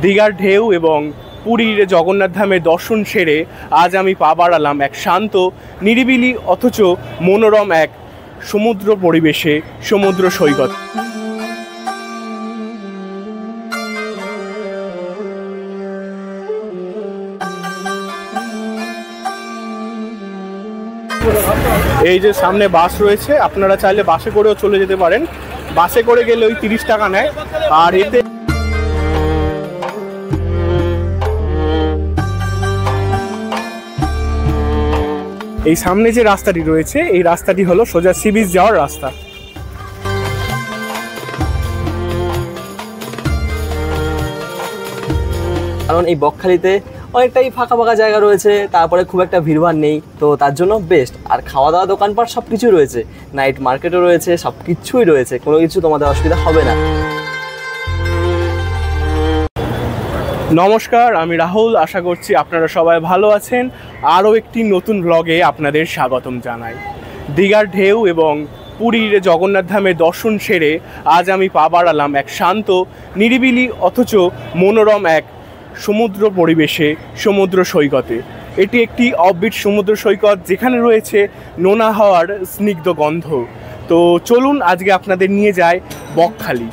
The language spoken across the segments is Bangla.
দীঘার ঢেউ এবং পুরীর জগন্নাথ ধামের দর্শন সেরে আজ আমি পা বাড়ালাম এক শান্ত, নিরিবিলি অথচ মনোরম এক সমুদ্র পরিবেশে, সমুদ্র সৈকত। এই যে সামনে বাস রয়েছে, আপনারা চাইলে বাসে করেও চলে যেতে পারেন। বাসে করে গেলে ওই 30 টাকা নেয়। আর এতে এই সামনে যে রাস্তাটি রয়েছে, এই রাস্তাটি হলো সোজা সি বিচ যাওয়ার রাস্তা। কারণ এই বকখালিতে অনেকটাই ফাঁকা ফাঁকা জায়গা রয়েছে, তারপরে খুব একটা ভিড়ভাড় নেই, তো তার জন্য বেস্ট। আর খাওয়া দাওয়া দোকানপাট সব কিছুই রয়েছে, নাইট মার্কেটও রয়েছে, সব কিছুই রয়েছে, কোনো কিছু তোমাদের অসুবিধা হবে না। নমস্কার, আমি রাহুল। আশা করছি আপনারা সবাই ভালো আছেন। আরও একটি নতুন ব্লগে আপনাদের স্বাগতম জানাই। দীঘার ঢেউ এবং পুরীর জগন্নাথ ধামের দর্শন সেরে আজ আমি পা বাড়ালাম এক শান্ত, নিরিবিলি অথচ মনোরম এক সমুদ্র পরিবেশে, সমুদ্র সৈকতে। এটি একটি অফবিট সমুদ্র সৈকত, যেখানে রয়েছে নোনা হাওয়ার স্নিগ্ধ গন্ধ। তো চলুন আজকে আপনাদের নিয়ে যায় বকখালি।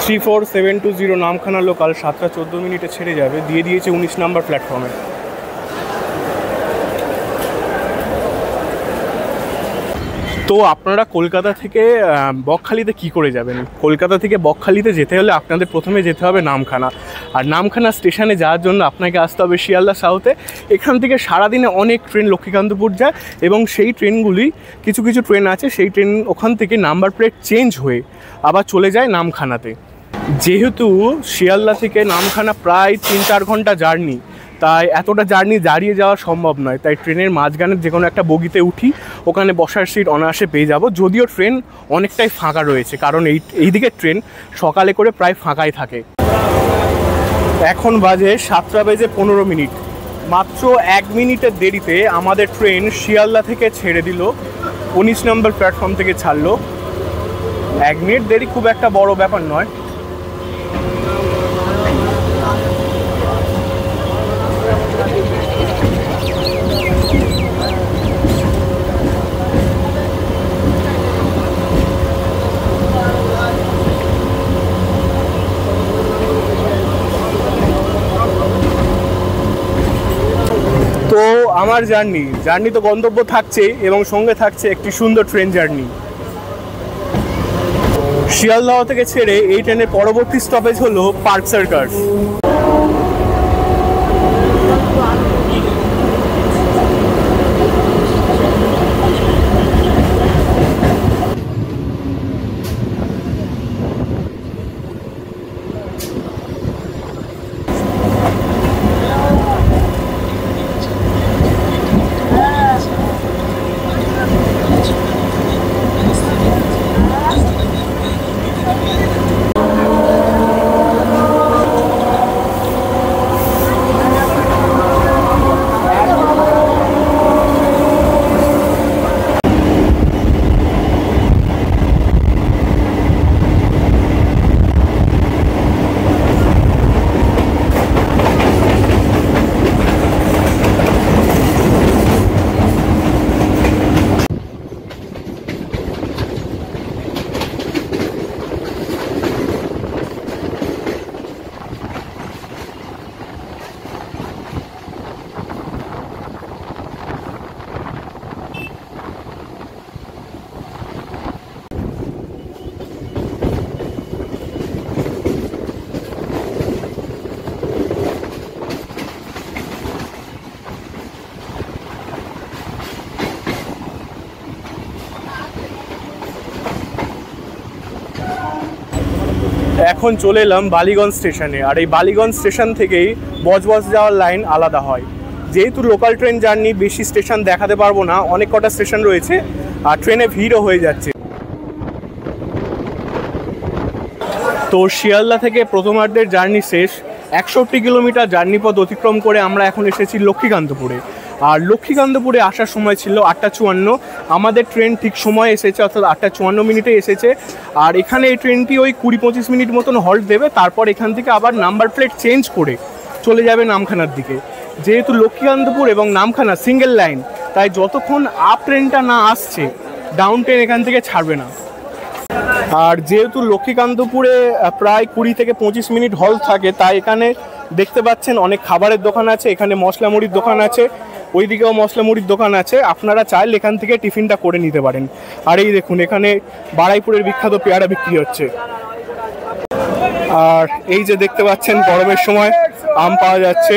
থ্রি 4720 নামখানা লোকাল 7টা 14 মিনিটে ছেড়ে যাবে, দিয়ে দিয়েছে 19 নম্বর প্ল্যাটফর্মে। তো আপনারা কলকাতা থেকে বকখালিতে কি করে যাবেন? কলকাতা থেকে বকখালিতে যেতে হলে আপনাদের প্রথমে যেতে হবে নামখানা। আর নামখানা স্টেশনে যাওয়ার জন্য আপনাকে আসতে হবে শিয়ালদা সাউথে। এখান থেকে সারাদিনে অনেক ট্রেন লক্ষ্মীকান্তপুর যায় এবং সেই ট্রেনগুলি কিছু কিছু ট্রেন আছে, সেই ট্রেন ওখান থেকে নাম্বার প্লেট চেঞ্জ হয়ে আবার চলে যায় নামখানাতে। যেহেতু শিয়ালদা থেকে নামখানা প্রায় 3-4 ঘন্টা জার্নি, তাই এতটা জার্নি দাঁড়িয়ে যাওয়া সম্ভব নয়। তাই ট্রেনের মাঝখানের যে কোনো একটা বগিতে উঠি, ওখানে বসার সিট অনায়াসে পেয়ে যাব। যদিও ট্রেন অনেকটাই ফাঁকা রয়েছে, কারণ এই দিকের ট্রেন সকালে করে প্রায় ফাঁকাই থাকে। এখন বাজে 7:15। মাত্র 1 মিনিটের দেরিতে আমাদের ট্রেন শিয়ালদা থেকে ছেড়ে দিল, 19 নম্বর প্ল্যাটফর্ম থেকে ছাড়লো। 1 মিনিট দেরি খুব একটা বড় ব্যাপার নয়। তো আমার জার্নি তো গন্তব্য থাকছে এবং সঙ্গে থাকছে একটি সুন্দর ট্রেন জার্নি। শিয়ালদহ থেকে ছেড়ে এই ট্রেনের পরবর্তী স্টপেজ হলো পার্ক সার্কাস। এখন চলে এলাম বালিগঞ্জ স্টেশনে। আর এই বালিগঞ্জ স্টেশন থেকেই বজবজ যাওয়ার লাইন আলাদা হয়। যেহেতু লোকাল ট্রেন জার্নি, বেশি স্টেশন দেখাতে পারবো না, অনেক কটা স্টেশন রয়েছে আর ট্রেনে ভিড়ও হয়ে যাচ্ছে। তো শিয়ালদা থেকে প্রথমার্ধের জার্নি শেষ। 61 কিলোমিটার জার্নি পথ অতিক্রম করে আমরা এখন এসেছি লক্ষ্মীকান্তপুরে। আর লক্ষ্মীকান্তপুরে আসার সময় ছিল 8:54। আমাদের ট্রেন ঠিক সময় এসেছে, অর্থাৎ 8:54 এসেছে। আর এখানে এই ট্রেনটি ওই 20-25 মিনিট মতন হল্ট দেবে, তারপর এখান থেকে আবার নাম্বার প্লেট চেঞ্জ করে চলে যাবে নামখানার দিকে। যেহেতু লক্ষ্মীকান্তপুর এবং নামখানা সিঙ্গেল লাইন, তাই যতক্ষণ আপ ট্রেনটা না আসছে ডাউন ট্রেন এখান থেকে ছাড়বে না। আর যেহেতু লক্ষ্মীকান্তপুরে প্রায় 20 থেকে 25 মিনিট হল্ট থাকে, তাই এখানে দেখতে পাচ্ছেন অনেক খাবারের দোকান আছে, এখানে মশলা মুড়ির দোকান আছে, ওইদিকেও মশলা মুড়ির দোকান আছে। আপনারা চাইলে এখান থেকে টিফিনটা করে নিতে পারেন। আর এই দেখুন এখানে বারাইপুরের বিখ্যাত পেয়ারা বিক্রি হচ্ছে। আর এই যে দেখতে পাচ্ছেন গরমের সময় আম পাওয়া যাচ্ছে।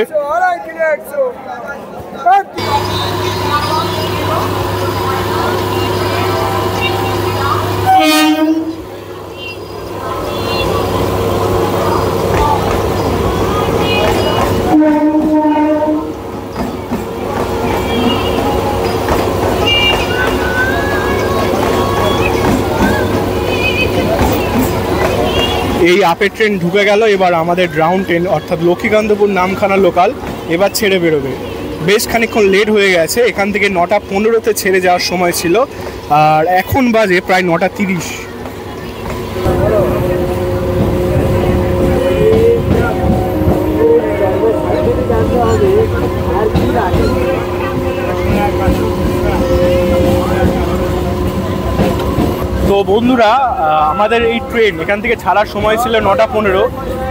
এই আপের ট্রেন ঢুকে গেল, এবার আমাদের ডাউন ট্রেন অর্থাৎ লক্ষ্মীকান্তপুর নামখানা লোকাল এবার ছেড়ে বেরোবে। বেশ খানিকক্ষণ লেট হয়ে গেছে, এখান থেকে 9:15 ছেড়ে যাওয়ার সময় ছিল, আর এখন বাজে প্রায় 9:30। তো বন্ধুরা, আমাদের এই ট্রেন এখান থেকে ছাড়ার সময় ছিল 9:15।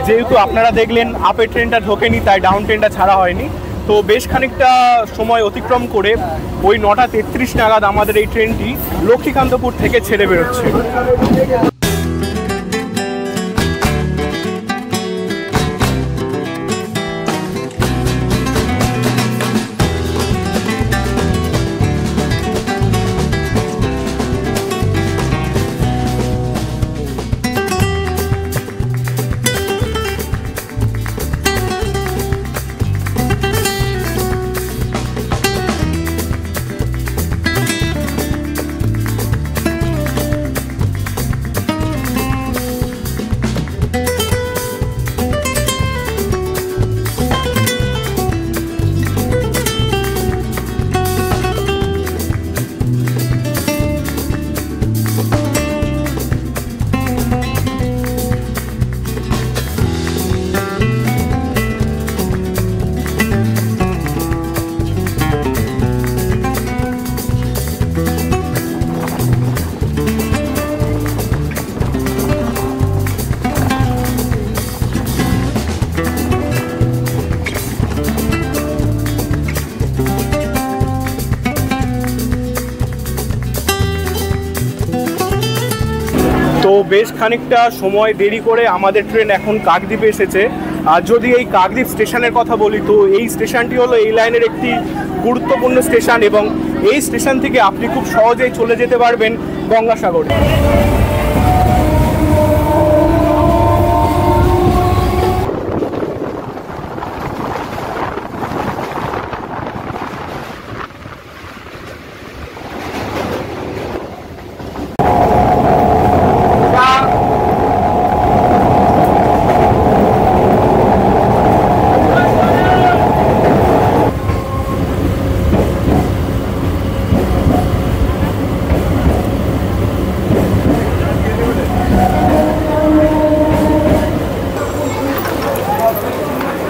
যেহেতু আপনারা দেখলেন আপের ট্রেনটা ঢোকেনি, তাই ডাউন ট্রেনটা ছাড়া হয়নি। তো বেশ খানিকটা সময় অতিক্রম করে ওই 9:33 নাগাদ আমাদের এই ট্রেনটি লক্ষ্মীকান্তপুর থেকে ছেড়ে বেরোচ্ছে। তো বেশ খানিকটা সময় দেরি করে আমাদের ট্রেন এখন কাকদ্বীপে এসেছে। আর যদি এই কাকদ্বীপ স্টেশনের কথা বলি, তো এই স্টেশনটি হলো এই লাইনের একটি গুরুত্বপূর্ণ স্টেশন, এবং এই স্টেশন থেকে আপনি খুব সহজেই চলে যেতে পারবেন গঙ্গাসাগরে।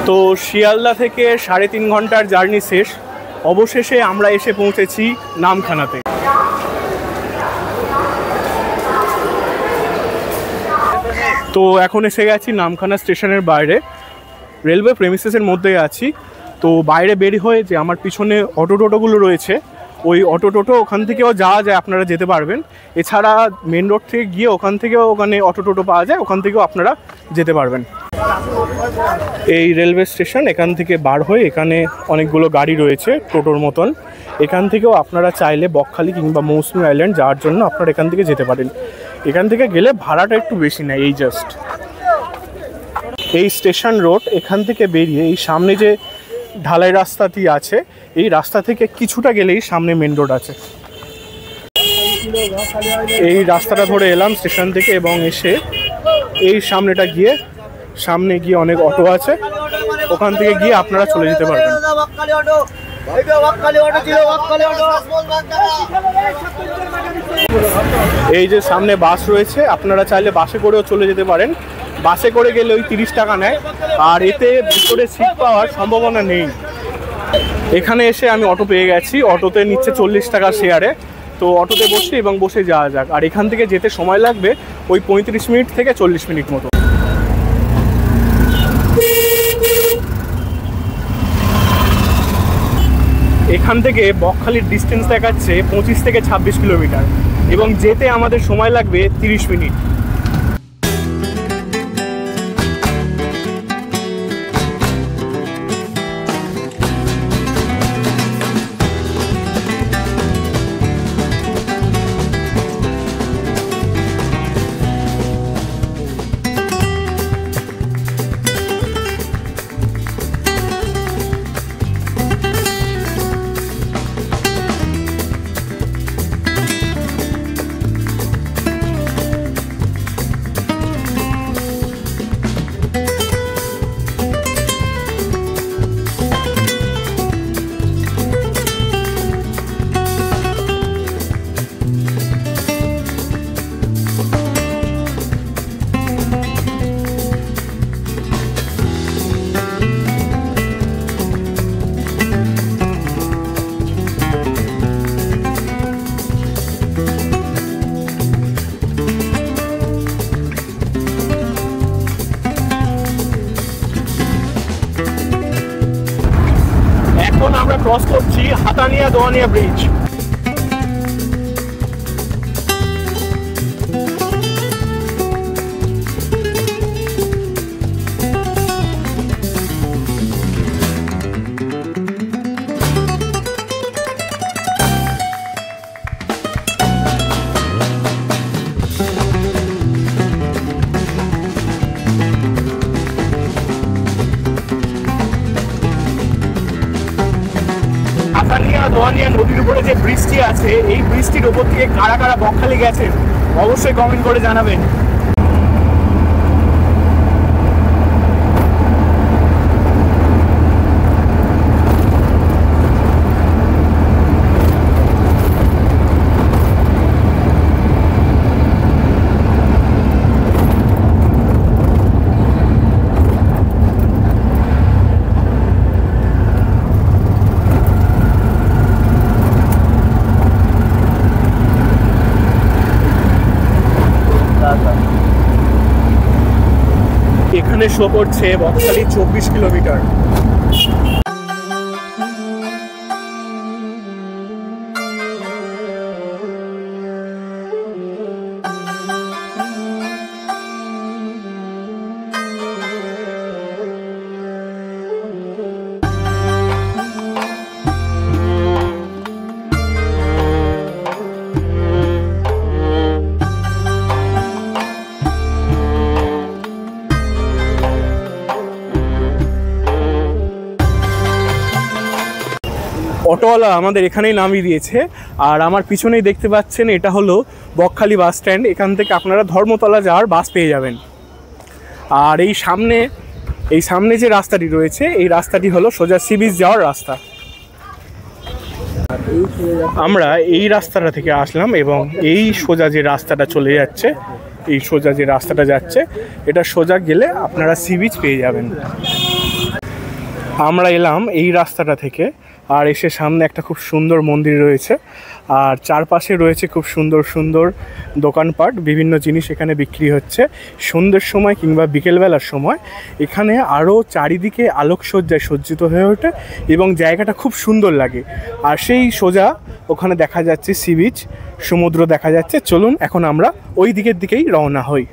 তো শিয়ালদা থেকে 3.5 ঘন্টার জার্নি শেষ, অবশেষে আমরা এসে পৌঁছেছি নামখানাতে। তো এখন এসে গেছি নামখানা স্টেশনের বাইরে, রেলওয়ে প্রেমিসেসের মধ্যে আছি। তো বাইরে বেরিয়ে হয়ে যে আমার পিছনে অটো টোটোগুলো রয়েছে, ওই অটো টোটো ওখান থেকেও যাওয়া যায়, আপনারা যেতে পারবেন। এছাড়া মেন রোড থেকে গিয়ে ওখান থেকেও ওখানে অটো টোটো পাওয়া যায়, ওখান থেকেও আপনারা যেতে পারবেন। এই রেলওয়ে স্টেশন, এখান থেকে বার হয়ে এখানে অনেকগুলো গাড়ি রয়েছে টোটোর মতন। এখান থেকেও আপনারা চাইলে বকখালি কিংবা মৌসুমী আইল্যান্ড যাওয়ার জন্য আপনারা এখান থেকে যেতে পারেন। এখান থেকে গেলে ভাড়াটা একটু বেশি নেয়। এই জাস্ট এই স্টেশন রোড, এখান থেকে বেরিয়ে এই সামনে যে ঢালাই রাস্তাটি আছে, এই রাস্তা থেকে কিছুটা গেলেই সামনে মেন রোড আছে। এই রাস্তাটা ধরে এলাম স্টেশন থেকে, এবং এসে এই সামনে গিয়ে অনেক অটো আছে, ওখান থেকে গিয়ে আপনারা চলে যেতে পারবেন। এই যে সামনে বাস রয়েছে, আপনারা চাইলে বাসে করেও চলে যেতে পারেন। বাসে করে গেলে ওই 30 টাকা নেয়, আর এতে ভিতরে সিট পাওয়ার সম্ভাবনা নেই। এখানে এসে আমি অটো পেয়ে গেছি, অটোতে নিচ্ছে 40 টাকা শেয়ারে। তো অটোতে বসে এবং বসে যাওয়া যাক। আর এখান থেকে যেতে সময় লাগবে ওই 35 মিনিট থেকে 40 মিনিট মতো। এখান থেকে বকখালির ডিস্টেন্স দেখাচ্ছে 25 থেকে 26 কিলোমিটার এবং যেতে আমাদের সময় লাগবে 30 মিনিট। এখন আমরা ক্রস করছি হাতানিয়া দোয়ানিয়া ব্রিজ। দোয়ানিয়া নদীর উপরে যে ব্রিজটি আছে, এই ব্রিজটির উপর থেকে কারা কারা বকখালি গেছেন অবশ্যই কমেন্ট করে জানাবেন। এখানে শো করছে বকখালি 24 কিলোমিটার। অটোওয়ালা আমাদের এখানেই নামিয়ে দিয়েছে, আর আমার পিছনেই দেখতে পাচ্ছেন এটা হলো বকখালি বাস স্ট্যান্ড। এখান থেকে আপনারা ধর্মতলা যাওয়ার বাস পেয়ে যাবেন। আর এই সামনে যে রাস্তাটি রয়েছে, এই রাস্তাটি হলো সোজা সি বিচ যাওয়ার রাস্তা। আমরা এই রাস্তাটা থেকে আসলাম এবং এই সোজা যে রাস্তাটা চলে যাচ্ছে, এই সোজা যে রাস্তাটা যাচ্ছে, এটা সোজা গেলে আপনারা সি বিচ পেয়ে যাবেন। আমরা এলাম এই রাস্তাটা থেকে, আর এসে সামনে একটা খুব সুন্দর মন্দির রয়েছে, আর চারপাশে রয়েছে খুব সুন্দর সুন্দর দোকানপাট, বিভিন্ন জিনিস এখানে বিক্রি হচ্ছে। সন্ধ্যের সময় কিংবা বিকেলবেলার সময় এখানে আরও চারিদিকে আলোকসজ্জায় সজ্জিত হয়ে ওঠে এবং জায়গাটা খুব সুন্দর লাগে। আর সেই সোজা ওখানে দেখা যাচ্ছে সি বিচ, সমুদ্র দেখা যাচ্ছে। চলুন এখন আমরা ওই দিকেই রওনা হই।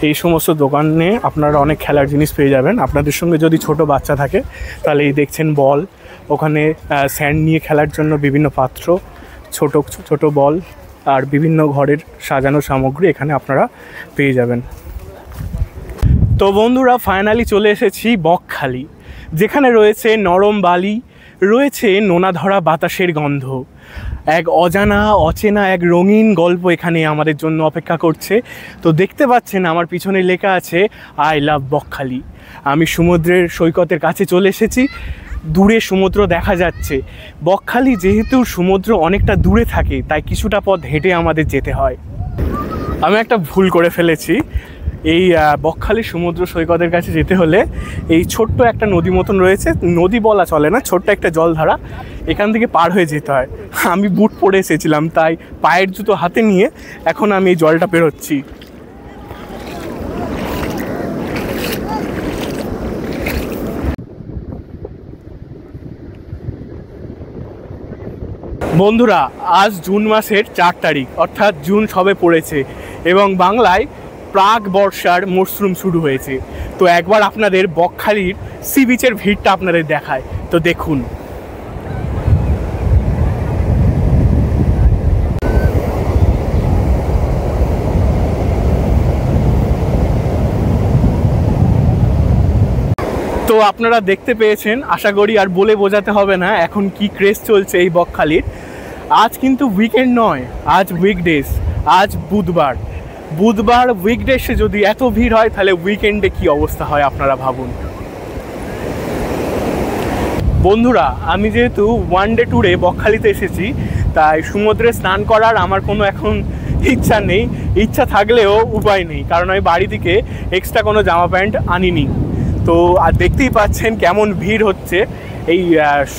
এই সমস্ত দোকানে আপনারা অনেক খেলার জিনিস পেয়ে যাবেন। আপনাদের সঙ্গে যদি ছোট বাচ্চা থাকে তাহলে এই দেখছেন বল, ওখানে স্যান্ড নিয়ে খেলার জন্য বিভিন্ন পাত্র, ছোট ছোট বল আর বিভিন্ন ঘরের সাজানো সামগ্রী এখানে আপনারা পেয়ে যাবেন। তো বন্ধুরা, ফাইনালি চলে এসেছি বকখালি, যেখানে রয়েছে নরম বালি, রয়েছে নোনা ধরা বাতাসের গন্ধ। এক অজানা অচেনা এক রঙিন গল্প এখানে আমাদের জন্য অপেক্ষা করছে। তো দেখতে পাচ্ছেন আমার পিছনে লেখা আছে আই লাভ বকখালি। আমি সমুদ্রের সৈকতের কাছে চলে এসেছি। দূরে সমুদ্র দেখা যাচ্ছে। বকখালি যেহেতু সমুদ্র অনেকটা দূরে থাকে, তাই কিছুটা পথ হেঁটে আমাদের যেতে হয়। আমি একটা ভুল করে ফেলেছি। এই বকখালি সমুদ্র সৈকতের কাছে যেতে হলে এই ছোট্ট একটা নদী মতন রয়েছে, নদী বলা চলে না, ছোট্ট একটা জলধারা, এখান থেকে পার হয়ে যেতে হয়। আমি বুট পরে এসেছিলাম, তাই পায়ের জুতো হাতে নিয়ে এখন আমি এই জলটা পেরোচ্ছি। বন্ধুরা, আজ জুন মাসের 4 তারিখ, অর্থাৎ জুন সবে পড়েছে এবং বাংলায় প্রাক বর্ষার মরশুম শুরু হয়েছে। তো একবার আপনাদের বকখালির সি বিচের ভিড়টা আপনাদের দেখায়, তো দেখুন। তো আপনারা দেখতে পেয়েছেন, আশা করি আর বলে বোঝাতে হবে না এখন কি ক্রেজ চলছে এই বকখালির। আজ কিন্তু উইকেন্ড নয়, আজ উইকডেজ, আজ বুধবার। উইকডেসে যদি এত ভিড় হয়, তাহলে উইকেন্ডে কি অবস্থা হয় আপনারা ভাবুন। বন্ধুরা, আমি যেহেতু ওয়ান ডে ট্যুরে বকখালিতে এসেছি, তাই সমুদ্রে স্নান করার আমার কোনো এখন ইচ্ছা নেই। ইচ্ছা থাকলেও উপায় নেই, কারণ আমি বাড়ি থেকে এক্সট্রা কোনো জামা প্যান্ট আনিনি। তো আর দেখতেই পাচ্ছেন কেমন ভিড় হচ্ছে এই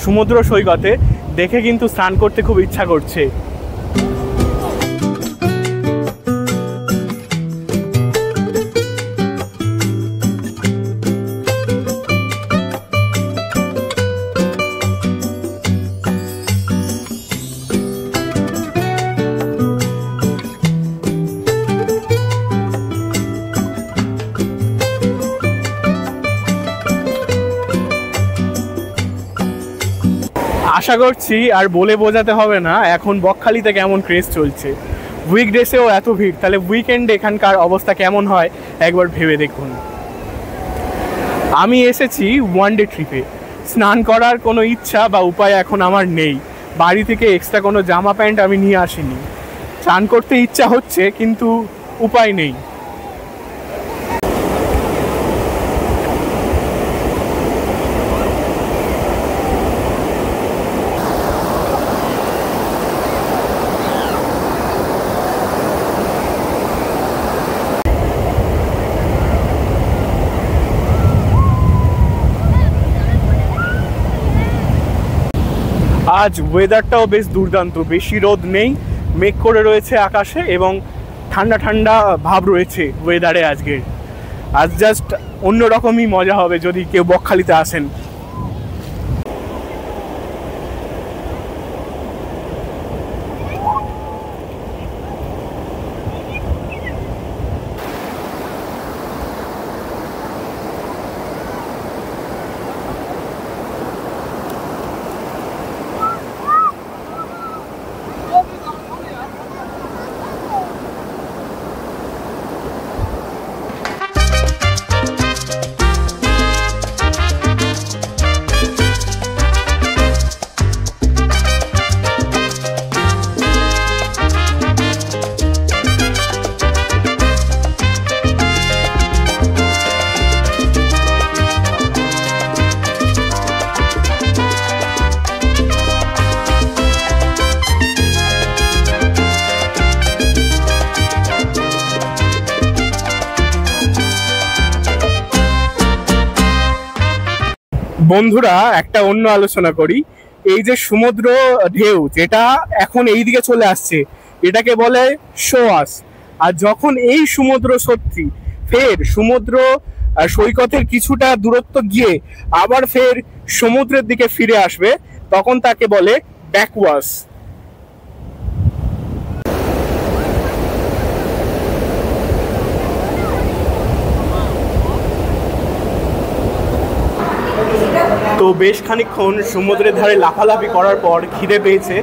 সমুদ্র সৈকতে, দেখে কিন্তু স্নান করতে খুব ইচ্ছা করছে। আশা করছি আর বলে বোঝাতে হবে না এখন বকখালিতে কেমন ক্রেজ চলছে। উইকডেসেও এত ভিড়, তাহলে উইকেন্ডে এখানকার অবস্থা কেমন হয় একবার ভেবে দেখুন। আমি এসেছি ওয়ান ডে ট্রিপে, স্নান করার কোনো ইচ্ছা বা উপায় এখন আমার নেই। বাড়ি থেকে এক্সট্রা কোনো জামা প্যান্ট আমি নিয়ে আসিনি। স্নান করতে ইচ্ছা হচ্ছে, কিন্তু উপায় নেই। আজ ওয়েদারটাও বেশ দুর্দান্ত, বেশি রোদ নেই, মেঘ করে রয়েছে আকাশে এবং ঠান্ডা ঠান্ডা ভাব রয়েছে ওয়েদারে আজকের। আজ জাস্ট অন্যরকমই মজা হবে যদি কেউ বকখালিতে আসেন। বন্ধুরা, একটা অন্য আলোচনা করি। এই যে সমুদ্র ঢেউ যেটা এখন এই দিকে চলে আসছে, এটাকে বলে শোয়াস। আর যখন এই সমুদ্র সত্যি ফের সমুদ্র সৈকতের কিছুটা দূরত্ব গিয়ে আবার ফের সমুদ্রের দিকে ফিরে আসবে, তখন তাকে বলে ব্যাকওয়াশ। তো বেশ খানিকক্ষণ সমুদ্রের ধারে লাফালাফি করার পর খিদে পেয়েছে,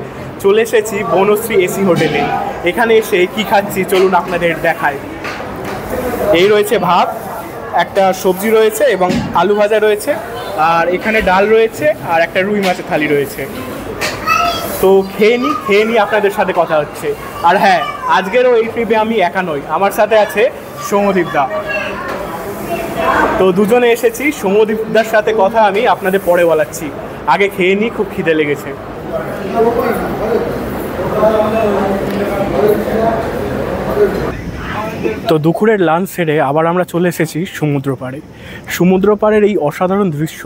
চলে এসেছি বনশ্রী এসি হোটেলে। এখানে এসে কি খাচ্ছি চলুন আপনাদের দেখায়। এই রয়েছে ভাত, একটা সবজি রয়েছে এবং আলু ভাজা রয়েছে, আর এখানে ডাল রয়েছে আর একটা রুই মাছের থালি রয়েছে। তো খেয়ে নিই আপনাদের সাথে কথা হচ্ছে। আর হ্যাঁ, আজকেরও এই ট্রিপে আমি একা নই, আমার সাথে আছে সৌম্যদীপ দা। তো দুজনে এসেছি, সৌম্যদীপদার সাথে কথা আমি আপনাদের পরে বলাচ্ছি, আগে খেয়ে নিই, খুব খিদে লেগেছে। তো দুপুরের লাঞ্চ সেরে আবার আমরা চলে এসেছি সমুদ্র পাড়ে। সমুদ্র পাড়ের এই অসাধারণ দৃশ্য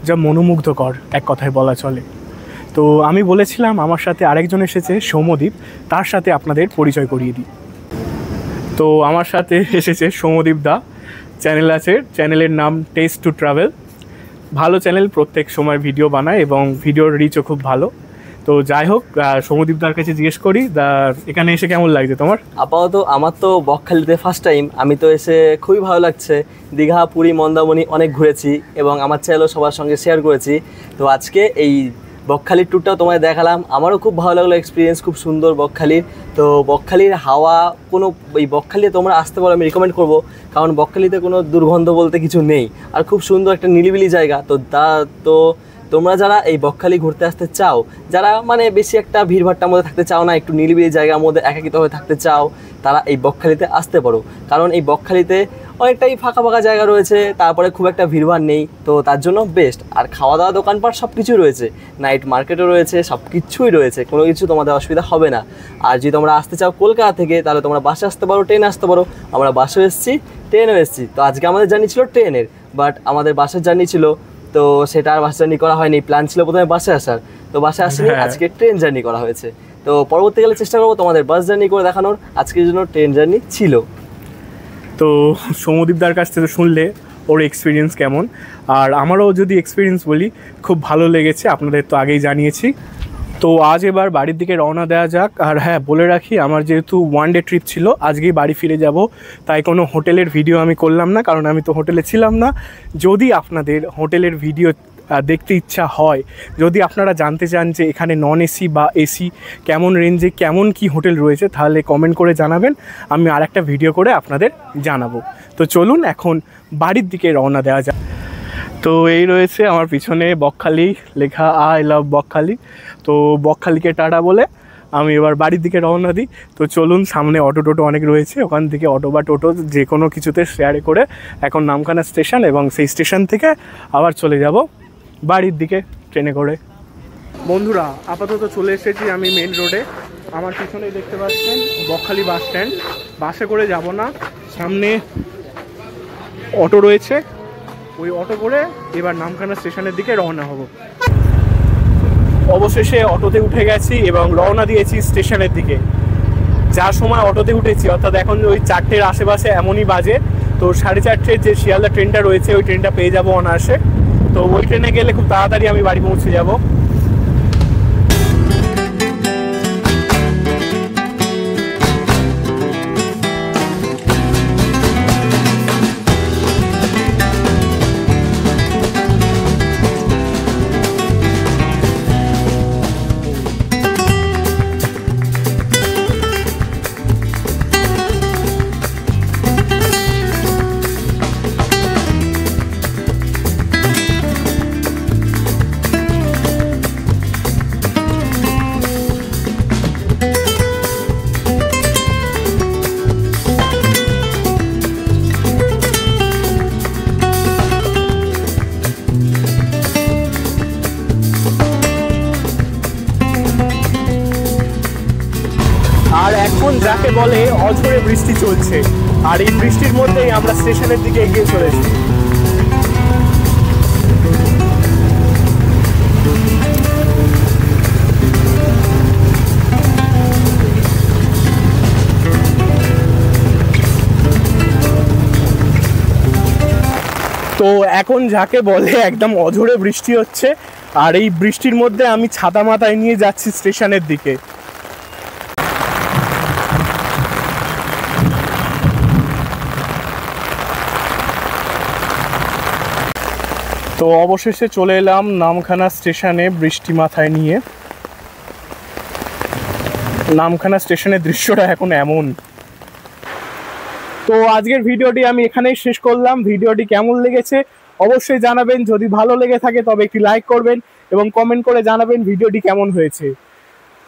যা মনোমুগ্ধকর এক কথায় বলা চলে। তো আমি বলেছিলাম আমার সাথে আরেকজন এসেছে সৌম্যদীপ, তার সাথে আপনাদের পরিচয় করিয়ে দিই। তো আমার সাথে এসেছে সৌম্যদীপ দা, চ্যানেল আছে, চ্যানেলের নাম টেস্ট টু ট্রাভেল। ভালো চ্যানেল, প্রত্যেক সময় ভিডিও বানায় এবং ভিডিওর রিচও খুব ভালো। তো যাই হোক, সৌম্যদীপদার কাছে জিজ্ঞেস করি, এখানে এসে কেমন লাগছে তোমার? আপাতত আমার তো বকখালিতে ফার্স্ট টাইম, আমি তো এসে খুবই ভালো লাগছে। দীঘা, পুরী, মন্দারমণি অনেক ঘুরেছি এবং আমার চ্যানেলও সবার সঙ্গে শেয়ার করেছি। তো আজকে এই বকখালির ট্যুরটাও তোমায় দেখালাম, আমারও খুব ভালো লাগলো, এক্সপিরিয়েন্স খুব সুন্দর বকখালির। তো বকখালির হাওয়া এই বকখালিতে তোমরা আসতে পারো, আমি রিকমেন্ড করবো, কারণ বকখালিতে কোনো দুর্গন্ধ বলতে কিছু নেই, আর খুব সুন্দর একটা নিরিবিলি জায়গা। তো তোমরা যারা এই বকখালি ঘুরতে আসতে চাও, যারা মানে বেশি একটা ভিড়ভাট্টার মধ্যে থাকতে চাও না, একটু নিরিবিলি জায়গার মধ্যে একাকিতভাবে থাকতে চাও, তারা এই বকখালিতে আসতে পারো। কারণ এই বকখালিতে অনেকটাই ফাঁকা ফাঁকা জায়গা রয়েছে, তারপরে খুব একটা ভিড়ভাড় নেই, তো তার জন্য বেস্ট। আর খাওয়া দাওয়া, দোকানপাট সব কিছুই রয়েছে, নাইট মার্কেটও রয়েছে, সব কিছুই রয়েছে, কোনো কিছু তোমাদের অসুবিধা হবে না। আর যদি তোমরা আসতে চাও কলকাতা থেকে, তাহলে তোমরা বাসে আসতে পারো, ট্রেনে আসতে পারো। আমরা বাসেও এসেছি, ট্রেনেও এসেছি। তো আজকে আমাদের জার্নি ছিল ট্রেনের, বাট আমাদের বাসের জার্নি ছিল, তো সেটা আর বাস জার্নি করা হয়নি। প্ল্যান ছিল প্রথমে বাসে আসার, তো বাসে আসেনি, আজকে ট্রেন জার্নি করা হয়েছে। তো পরবর্তীকালে চেষ্টা করবো তোমাদের বাস জার্নি করে দেখানোর, আজকের জন্য ট্রেন জার্নি ছিল। তো সৌম্যদীপদার কাছ থেকে শুনলে ওর এক্সপিরিয়েন্স কেমন, আর আমারও যদি এক্সপিরিয়েন্স বলি, খুব ভালো লেগেছে, আপনাদের তো আগেই জানিয়েছি। তো আজ এবার বাড়ির দিকে রওনা দেওয়া যাক। আর হ্যাঁ, বলে রাখি, আমার যেহেতু ওয়ান ডে ট্রিপ ছিল, আজকেই বাড়ি ফিরে যাব, তাই কোনো হোটেলের ভিডিও আমি করলাম না, কারণ আমি তো হোটেলে ছিলাম না। যদি আপনাদের হোটেলের ভিডিও দেখতে ইচ্ছা হয়, যদি আপনারা জানতে চান যে এখানে নন এসি বা এসি কেমন রেঞ্জে কেমন কি হোটেল রয়েছে, তাহলে কমেন্ট করে জানাবেন, আমি আর একটা ভিডিও করে আপনাদের জানাবো। তো চলুন এখন বাড়ির দিকে রওনা দেওয়া যাক। তো এই রয়েছে আমার পিছনে বকখালি লেখা, আই লাভ বকখালি। তো বকখালিকে টাটা বলে আমি এবার বাড়ির দিকে রওনা দিই। তো চলুন, সামনে অটো টোটো অনেক রয়েছে, ওখান থেকে অটো বা টোটো যে কোনো কিছুতে শেয়ারে করে এখন নামখানা স্টেশন, এবং সেই স্টেশন থেকে আবার চলে যাব বাড়ির দিকে ট্রেনে করে। বন্ধুরা, আপাতত চলে এসেছি আমি মেন রোডে। আমার পিছনেই দেখতে পাচ্ছেন বকখালি বাস স্ট্যান্ড। বাসে করে যাব না, সামনে অটো রয়েছে, ওই অটো করে এবার নামখানা স্টেশনের দিকে রওনা হব। অবশেষে অটোতে উঠে গেছি এবং রওনা দিয়েছি স্টেশনের দিকে। যার সময় অটোতে উঠেছি, অর্থাৎ এখন ওই 4টের আশেপাশে এমনই বাজে। তো 4:30 যে শিয়ালদা ট্রেনটা রয়েছে, ওই ট্রেনটা পেয়ে যাবো অনায়াসে। তো ওই ট্রেনে গেলে খুব তাড়াতাড়ি আমি বাড়ি পৌঁছে যাব। আর এখন যাকে বলে অঝরে বৃষ্টি চলছে, আর এই বৃষ্টির মধ্যেই আমরা স্টেশনের দিকে এগিয়ে চলেছি। তো এখন যাকে বলে একদম অঝরে বৃষ্টি হচ্ছে, আর এই বৃষ্টির মধ্যে আমি ছাতা মাথায় নিয়ে যাচ্ছি স্টেশনের দিকে। তো অবশেষে চলে এলাম নামখানা স্টেশনে বৃষ্টি মাথায় নিয়ে। নামখানা স্টেশনের দৃশ্যটা এখন এমন। তো আজকের ভিডিওটি আমি এখানেই শেষ করলাম। ভিডিওটি কেমন লেগেছে অবশ্যই জানাবেন। যদি ভালো লেগে থাকে তবে একটি লাইক করবেন এবং কমেন্ট করে জানাবেন ভিডিওটি কেমন হয়েছে।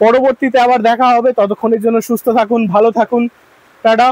পরবর্তীতে আবার দেখা হবে, ততক্ষণের জন্য সুস্থ থাকুন, ভালো থাকুন, টাটা।